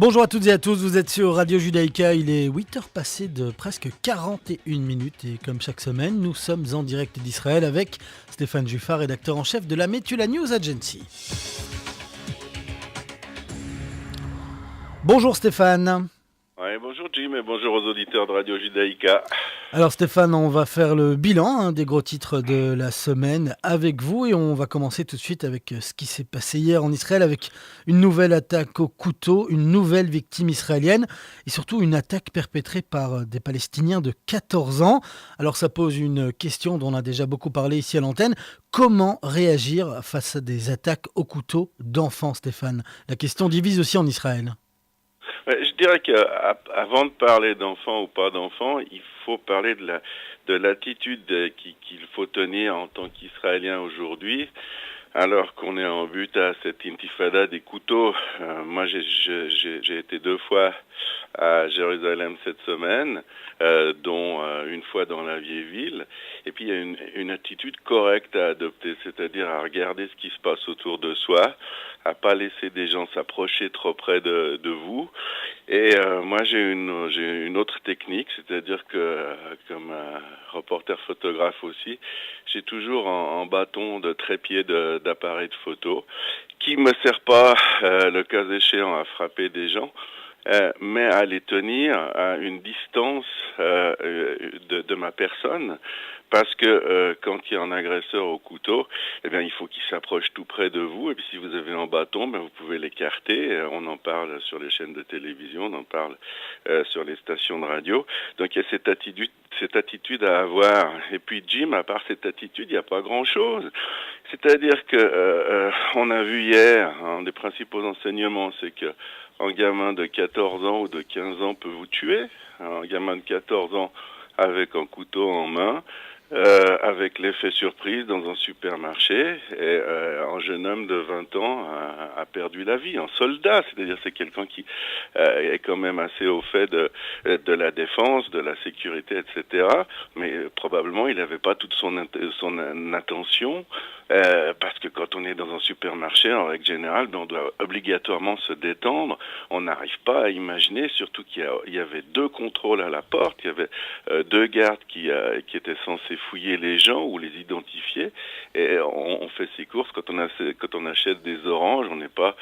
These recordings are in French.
Bonjour à toutes et à tous, vous êtes sur Radio Judaïka, il est 8h passé de presque 41 minutes et comme chaque semaine, nous sommes en direct d'Israël avec Stéphane Juffard, rédacteur en chef de la Metula News Agency. Bonjour Stéphane. Ouais, bonjour Jim et bonjour aux auditeurs de Radio Judaïka. Alors Stéphane, on va faire le bilan des gros titres de la semaine avec vous et on va commencer tout de suite avec ce qui s'est passé hier en Israël avec une nouvelle attaque au couteau, une nouvelle victime israélienne et surtout une attaque perpétrée par des Palestiniens de 14 ans. Alors ça pose une question dont on a déjà beaucoup parlé ici à l'antenne. Comment réagir face à des attaques au couteau d'enfants, Stéphane? La question divise aussi en Israël. Je dirais qu'avant de parler d'enfants ou pas d'enfants, il faut parler de l'attitude qu'il faut tenir en tant qu'Israélien aujourd'hui, alors qu'on est en but à cette intifada des couteaux. Moi, j'ai été 2 fois à Jérusalem cette semaine, dont une fois dans la vieille ville. Et puis il y a une attitude correcte à adopter, c'est-à-dire à regarder ce qui se passe autour de soi, à pas laisser des gens s'approcher trop près de vous. Et moi j'ai une autre technique, c'est-à-dire que comme reporter photographe aussi, j'ai toujours en bâton de trépied d'appareil de photo qui me sert pas le cas échéant à frapper des gens, mais à les tenir à une distance de ma personne, parce que quand il y a un agresseur au couteau, eh bien il faut qu'il s'approche tout près de vous, et puis si vous avez un bâton, ben vous pouvez l'écarter. On en parle sur les chaînes de télévision, on en parle sur les stations de radio. Donc il y a cette attitude à avoir. Et puis Jim, à part cette attitude, il n'y a pas grand-chose. C'est-à-dire que on a vu hier, un des principaux enseignements, c'est que un gamin de 14 ans ou de 15 ans peut vous tuer. Un gamin de 14 ans avec un couteau en main, avec l'effet surprise dans un supermarché, et un jeune homme de 20 ans a perdu la vie. Un soldat, c'est-à-dire c'est quelqu'un qui est quand même assez au fait de la défense, de la sécurité, etc. Mais probablement il n'avait pas toute son attention. Parce que quand on est dans un supermarché, en règle générale, on doit obligatoirement se détendre. On n'arrive pas à imaginer, surtout qu'il y avait 2 contrôles à la porte, il y avait 2 gardes qui étaient censés fouiller les gens ou les identifier. Et on fait ses courses quand on achète des oranges, on n'est pas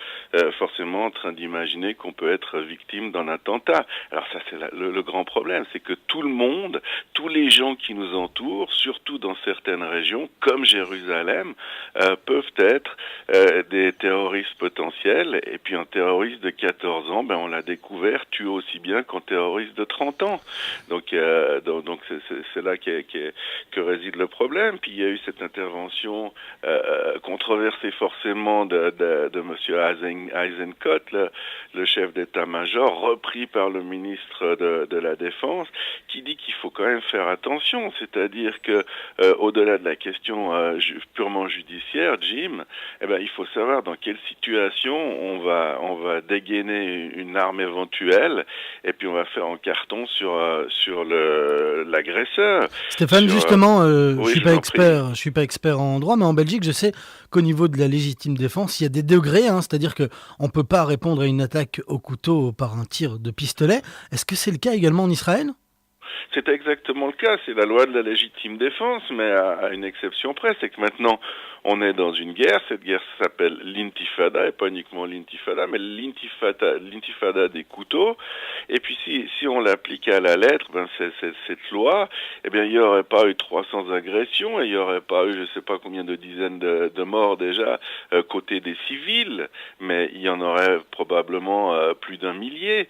forcément en train d'imaginer qu'on peut être victime d'un attentat. Alors ça, c'est le grand problème, c'est que tout le monde, tous les gens qui nous entourent, surtout dans certaines régions, comme Jérusalem, peuvent être des terroristes potentiels. Et puis un terroriste de 14 ans, ben on l'a découvert, tue aussi bien qu'un terroriste de 30 ans. Donc c'est là que réside le problème. Puis il y a eu cette intervention controversée forcément de monsieur Eisenkot, le chef d'état-major, repris par le ministre de la Défense, qui dit qu'il faut quand même faire attention. C'est-à-dire que au-delà de la question purement judiciaire, Jim, eh ben il faut savoir dans quelle situation on va dégainer une arme éventuelle, et puis on va faire un carton sur l'agresseur. Stéphane, justement, Oui, je suis pas expert en droit, mais en Belgique, je sais qu'au niveau de la légitime défense, il y a des degrés, c'est-à-dire que on peut pas répondre à une attaque au couteau par un tir de pistolet. Est-ce que c'est le cas également en Israël ? C'est exactement le cas, c'est la loi de la légitime défense, mais à une exception près, c'est que maintenant on est dans une guerre, cette guerre s'appelle l'intifada, et pas uniquement l'intifada, mais l'intifada des couteaux, et puis si on l'applique à la lettre, ben cette loi, eh bien il n'y aurait pas eu 300 agressions, et il n'y aurait pas eu je sais pas combien de dizaines de morts déjà côté des civils, mais il y en aurait probablement plus d'un millier,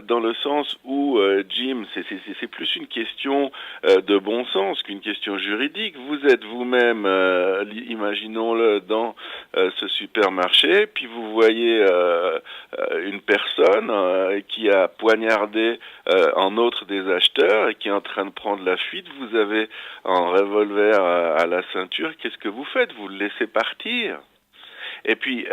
dans le sens où, Jim, c'est plus une question de bon sens qu'une question juridique. Vous êtes vous-même, imaginons-le, dans ce supermarché, puis vous voyez une personne qui a poignardé un autre des acheteurs et qui est en train de prendre la fuite. Vous avez un revolver à la ceinture. Qu'est-ce que vous faites? Vous le laissez partir. Et puis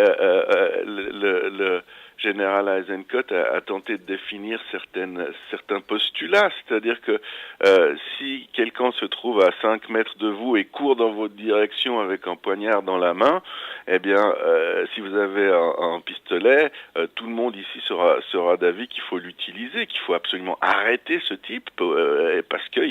général Eisenkot a tenté de définir certains postulats, c'est-à-dire que si quelqu'un se trouve à 5 mètres de vous et court dans votre direction avec un poignard dans la main, eh bien, si vous avez un pistolet, tout le monde ici sera d'avis qu'il faut l'utiliser, qu'il faut absolument arrêter ce type, parce que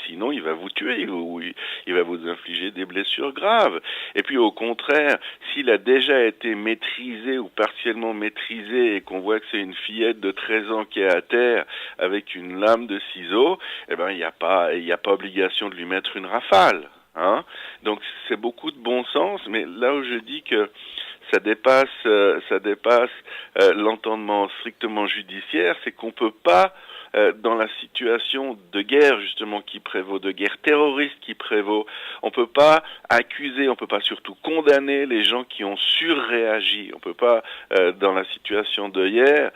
sinon il va vous tuer ou il va vous infliger des blessures graves. Et puis au contraire, s'il a déjà été maîtrisé ou partiellement maîtrisé et qu'on voit que c'est une fillette de 13 ans qui est à terre avec une lame de ciseaux, eh ben il n'y a pas obligation de lui mettre une rafale. Hein. Donc c'est beaucoup de bon sens, mais là où je dis que ça dépasse l'entendement strictement judiciaire, c'est qu'on peut pas dans la situation de guerre justement qui prévaut, de guerre terroriste qui prévaut, on peut pas accuser, on peut pas surtout condamner les gens qui ont surréagi. On peut pas dans la situation de hier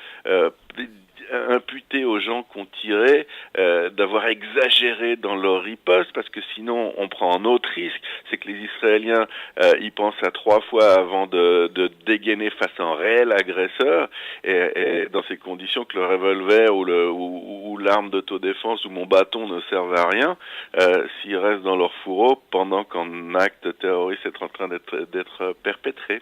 imputer aux gens qui ont tiré d'avoir exagéré dans leur riposte, parce que sinon on prend un autre risque, c'est que les Israéliens ils pensent à 3 fois avant de dégainer face à un réel agresseur, et dans ces conditions que le revolver ou l'arme d'autodéfense ou mon bâton ne servent à rien s'ils restent dans leur fourreau pendant qu'un acte terroriste est en train d'être perpétré.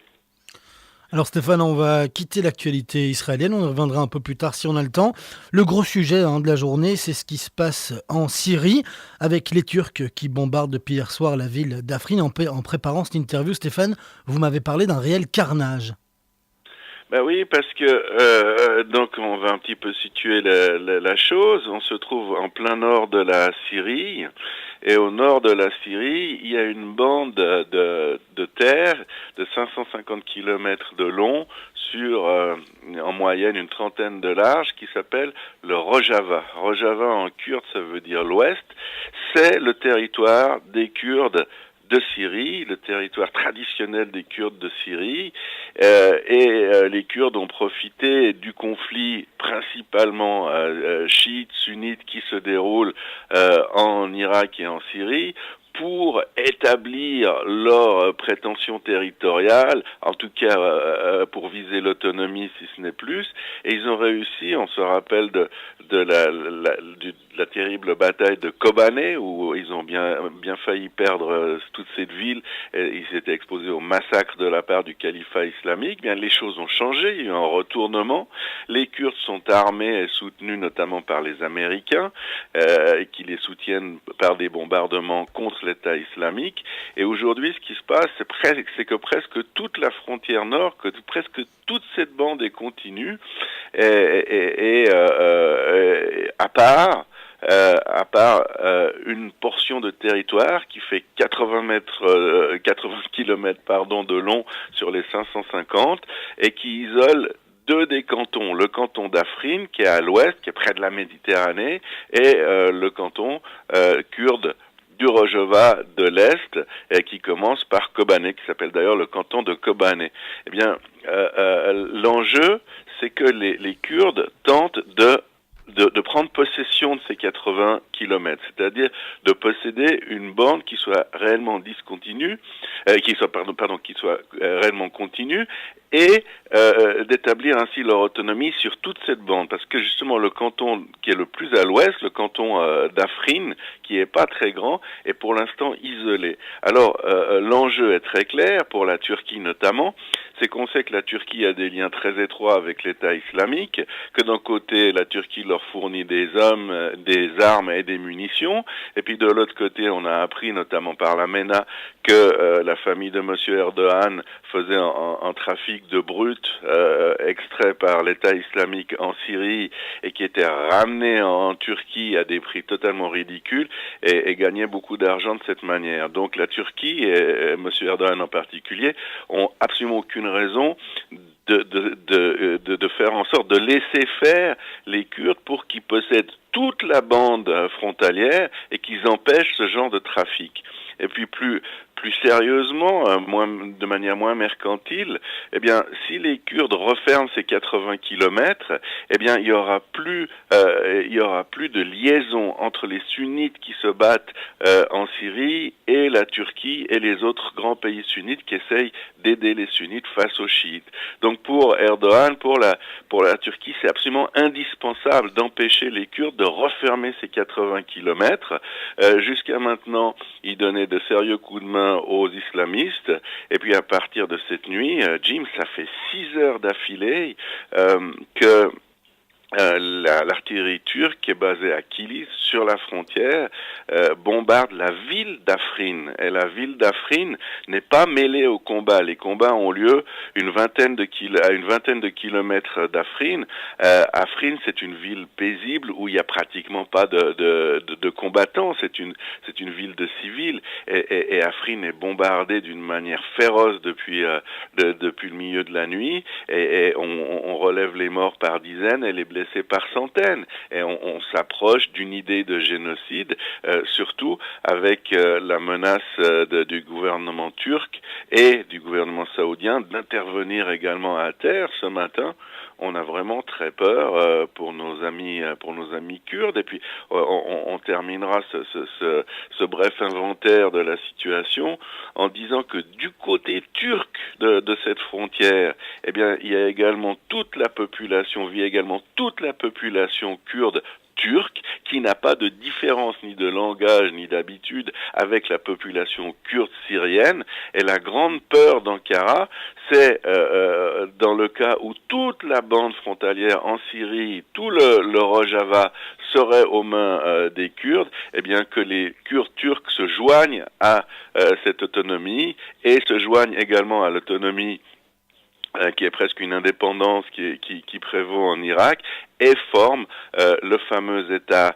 Alors Stéphane, on va quitter l'actualité israélienne, on y reviendra un peu plus tard si on a le temps. Le gros sujet de la journée, c'est ce qui se passe en Syrie, avec les Turcs qui bombardent depuis hier soir la ville d'Afrin. En préparant cette interview, Stéphane, vous m'avez parlé d'un réel carnage. Ben oui, parce que donc on va un petit peu situer la chose. On se trouve en plein nord de la Syrie, et au nord de la Syrie, il y a une bande de terre de 550 kilomètres de long sur en moyenne une trentaine de large, qui s'appelle le Rojava. Rojava en kurde, ça veut dire l'ouest. C'est le territoire des Kurdes de Syrie, le territoire traditionnel des Kurdes de Syrie, les Kurdes ont profité du conflit principalement chiite, sunnite qui se déroule en Irak et en Syrie pour établir leurs prétentions territoriales, en tout cas pour viser l'autonomie si ce n'est plus, et ils ont réussi, on se rappelle de la terrible bataille de Kobané, où ils ont bien failli perdre toute cette ville, et ils s'étaient exposés au massacre de la part du califat islamique. Bien, les choses ont changé, il y a eu un retournement, les Kurdes sont armés et soutenus notamment par les Américains, qui les soutiennent par des bombardements contre l'État islamique, et aujourd'hui ce qui se passe, c'est que presque toute la frontière nord, que presque toute cette bande est continue, et à part une portion de territoire qui fait 80 kilomètres de long sur les 550, et qui isole 2 des cantons, le canton d'Afrin qui est à l'ouest, qui est près de la Méditerranée, et le canton kurde du Rojava de l'Est, qui commence par Kobané, qui s'appelle d'ailleurs le canton de Kobané. Eh bien, l'enjeu, c'est que les Kurdes tentent de prendre possession de ces 80 kilomètres, c'est-à-dire de posséder une bande qui soit réellement discontinue, qui soit réellement continue, et d'établir ainsi leur autonomie sur toute cette bande, parce que justement le canton qui est le plus à l'ouest, le canton d'Afrin, qui est pas très grand, est pour l'instant isolé. Alors l'enjeu est très clair pour la Turquie notamment, c'est qu'on sait que la Turquie a des liens très étroits avec l'État islamique, que d'un côté la Turquie leur fournit des hommes, des armes et des munitions, et puis de l'autre côté on a appris notamment par la MENA que la famille de Monsieur Erdogan faisait un trafic de brut extrait par l'État islamique en Syrie et qui était ramené en Turquie à des prix totalement ridicules et gagnait beaucoup d'argent de cette manière. Donc la Turquie et Monsieur Erdogan en particulier ont absolument aucune raison de faire en sorte de laisser faire les Kurdes pour qu'ils possèdent toute la bande frontalière et qu'ils empêchent ce genre de trafic. Et puis plus plus sérieusement, de manière moins mercantile, eh bien, si les Kurdes referment ces 80 kilomètres, eh bien, il y aura plus de liaison entre les sunnites qui se battent en Syrie et la Turquie et les autres grands pays sunnites qui essayent d'aider les sunnites face aux chiites. Donc, pour Erdogan, pour la Turquie, c'est absolument indispensable d'empêcher les Kurdes de refermer ces 80 kilomètres. Jusqu'à maintenant, ils donnaient de sérieux coups de main aux islamistes. Et puis à partir de cette nuit, Jim, ça fait 6 heures d'affilée que l'artillerie turque qui est basée à Kilis sur la frontière bombarde la ville d'Afrin, et la ville d'Afrin n'est pas mêlée au combat. Les combats ont lieu à une vingtaine de kilomètres d'Afrin. Afrin, c'est une ville paisible où il y a pratiquement pas de combattants. C'est une ville de civils, et Afrin est bombardée d'une manière féroce depuis le milieu de la nuit, et on relève les morts par dizaines et les blessés par centaines, et on s'approche d'une idée de génocide, surtout avec la menace du gouvernement turc et du gouvernement saoudien d'intervenir également à terre. Ce matin, on a vraiment très peur pour nos amis kurdes. Et puis on terminera ce bref inventaire de la situation en disant que du côté turc de cette frontière, eh bien, il y a également vit également toute la population kurde turque, qui n'a pas de différence ni de langage ni d'habitude avec la population kurde syrienne. Et la grande peur d'Ankara, c'est dans le cas où toute la bande frontalière en Syrie, tout le Rojava serait aux mains des Kurdes, eh bien que les Kurdes turcs se joignent à cette autonomie et se joignent également à l'autonomie qui est presque une indépendance qui prévaut en Irak, et forme le fameux État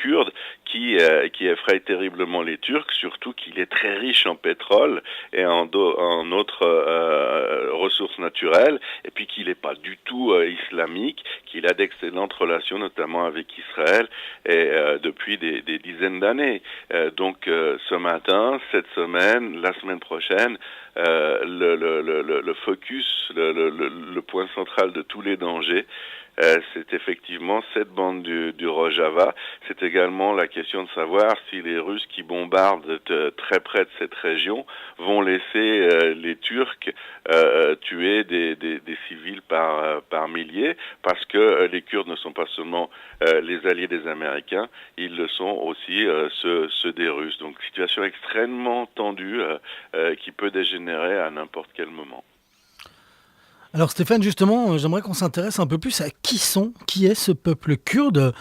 kurde qui effraie terriblement les Turcs, surtout qu'il est très riche en pétrole et en autres ressources naturelles, et puis qu'il n'est pas du tout islamique, qu'il a d'excellentes relations notamment avec Israël et depuis des dizaines d'années. Donc ce matin, cette semaine, la semaine prochaine, le focus, le point central de tous les dangers, c'est effectivement cette bande du Rojava. C'est également la question de savoir si les Russes qui bombardent très près de cette région vont laisser les Turcs tuer des civils par milliers, parce que les Kurdes ne sont pas seulement les alliés des Américains, ils le sont aussi ceux des Russes. Donc situation extrêmement tendue qui peut dégénérer à n'importe quel moment. Alors Stéphane, justement, j'aimerais qu'on s'intéresse un peu plus à qui est ce peuple kurde.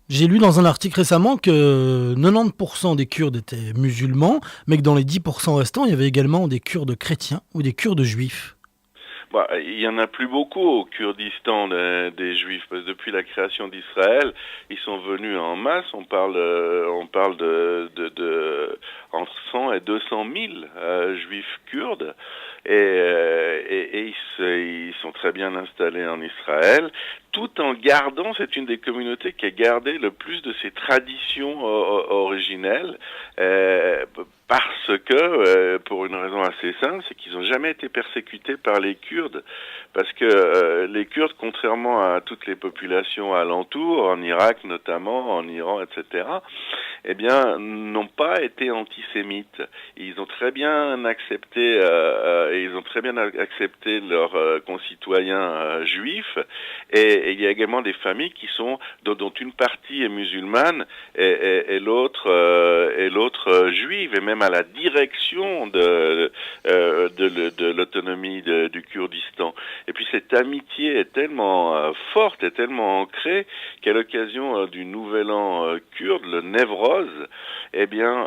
J'ai lu dans un article récemment que 90% des Kurdes étaient musulmans, mais que dans les 10% restants, il y avait également des Kurdes chrétiens ou des Kurdes juifs. Il y en a plus beaucoup au Kurdistan des Juifs. Parce que depuis la création d'Israël, ils sont venus en masse. On parle de entre 100 et 200 000 Juifs kurdes. Et ils sont très bien installés en Israël, tout en gardant, c'est une des communautés qui a gardé le plus de ses traditions originelles, parce que, pour une raison assez simple, c'est qu'ils n'ont jamais été persécutés par les Kurdes, parce que les Kurdes, contrairement à toutes les populations alentours, en Irak notamment, en Iran, etc., eh bien, n'ont pas été antisémites. Ils ont très bien accepté, leurs concitoyens juifs, et il y a également des familles dont une partie est musulmane et l'autre juive, et même à la direction de l'autonomie du Kurdistan. Et puis cette amitié est tellement forte et tellement ancrée qu'à l'occasion du Nouvel An kurde, le Newroz, eh bien,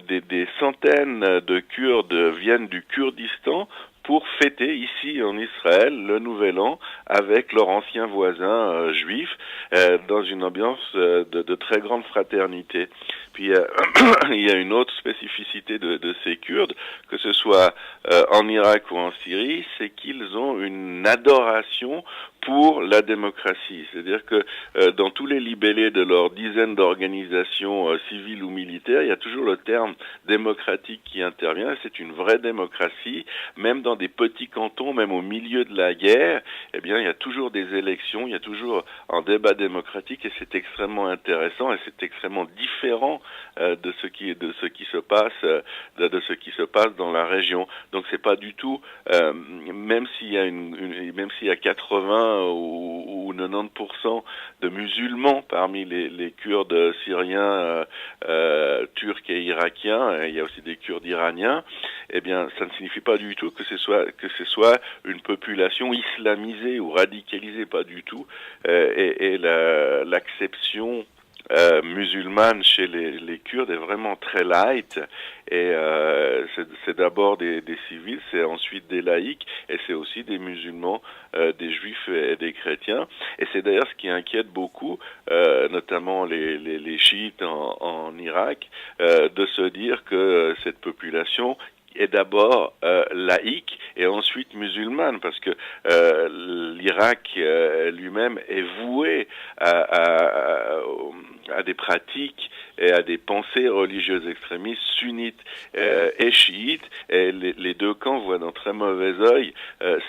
des centaines de Kurdes viennent du Kurdistan pour fêter ici en Israël le Nouvel An avec leurs anciens voisins juifs, dans une ambiance de très grande fraternité. Puis il y a une autre spécificité de ces Kurdes, que ce soit en Irak ou en Syrie, c'est qu'ils ont une adoration pour la démocratie. C'est-à-dire que dans tous les libellés de leurs dizaines d'organisations civiles ou militaires, il y a toujours le terme démocratique qui intervient. C'est une vraie démocratie. Même dans des petits cantons, même au milieu de la guerre, eh bien, il y a toujours des élections, il y a toujours un débat démocratique et c'est extrêmement intéressant et c'est extrêmement différent de ce qui se passe dans la région. Donc c'est pas du tout même s'il y a 80 ou 90% de musulmans parmi les Kurdes syriens, turcs et irakiens, et il y a aussi des Kurdes iraniens, eh bien ça ne signifie pas du tout que ce soit une population islamisée ou radicalisée, pas du tout. Et l'acception musulmane chez les Kurdes est vraiment très light et c'est d'abord des civils, c'est ensuite des laïcs et c'est aussi des musulmans, des juifs et des chrétiens. Et c'est d'ailleurs ce qui inquiète beaucoup, notamment les chiites en Irak, de se dire que cette population est d'abord laïque et ensuite musulmane, parce que l'Irak lui-même est voué à des pratiques et à des pensées religieuses extrémistes sunnites et chiites, et les deux camps voient d'un très mauvais œil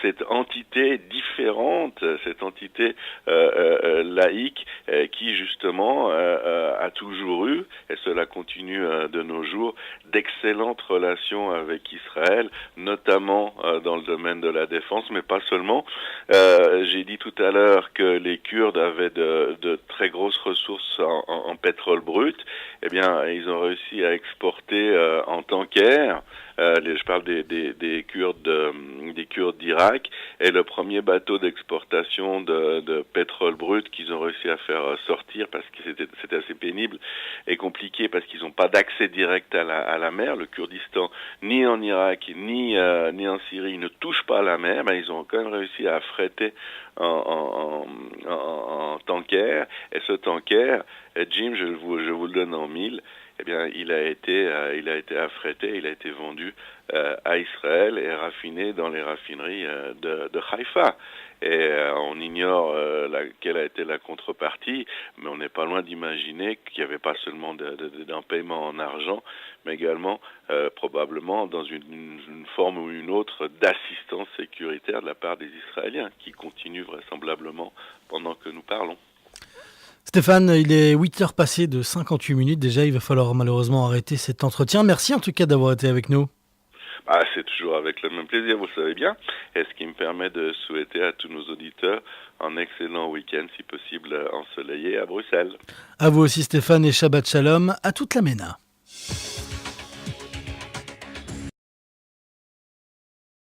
cette entité différente, cette entité laïque qui justement a toujours eu, et cela continue de nos jours, d'excellentes relations avec Israël, notamment dans le domaine de la défense, mais pas seulement. J'ai dit tout à l'heure que les Kurdes avaient de très grosses ressources en pétrole brut. Eh bien, ils ont réussi à exporter en tanker. Je parle des Kurdes d'Irak, et le premier bateau d'exportation de pétrole brut qu'ils ont réussi à faire sortir, parce que c'était assez pénible et compliqué, parce qu'ils n'ont pas d'accès direct à la mer. Le Kurdistan, ni en Irak ni en Syrie, ne touche pas à la mer, mais ils ont quand même réussi à affréter en tanker. Et ce tanker, Jim, je vous le donne en mille, eh bien, il a été affrété, il a été vendu à Israël et raffiné dans les raffineries de Haïfa. Et on ignore quelle a été la contrepartie, mais on n'est pas loin d'imaginer qu'il n'y avait pas seulement d'un paiement en argent, mais également probablement dans une forme ou une autre d'assistance sécuritaire de la part des Israéliens, qui continue vraisemblablement pendant que nous parlons. Stéphane, il est 8 heures passées de 58 minutes. Déjà, il va falloir malheureusement arrêter cet entretien. Merci en tout cas d'avoir été avec nous. C'est toujours avec le même plaisir, vous le savez bien. Et ce qui me permet de souhaiter à tous nos auditeurs un excellent week-end, si possible ensoleillé, à Bruxelles. À vous aussi Stéphane, et Shabbat Shalom à toute la MENA.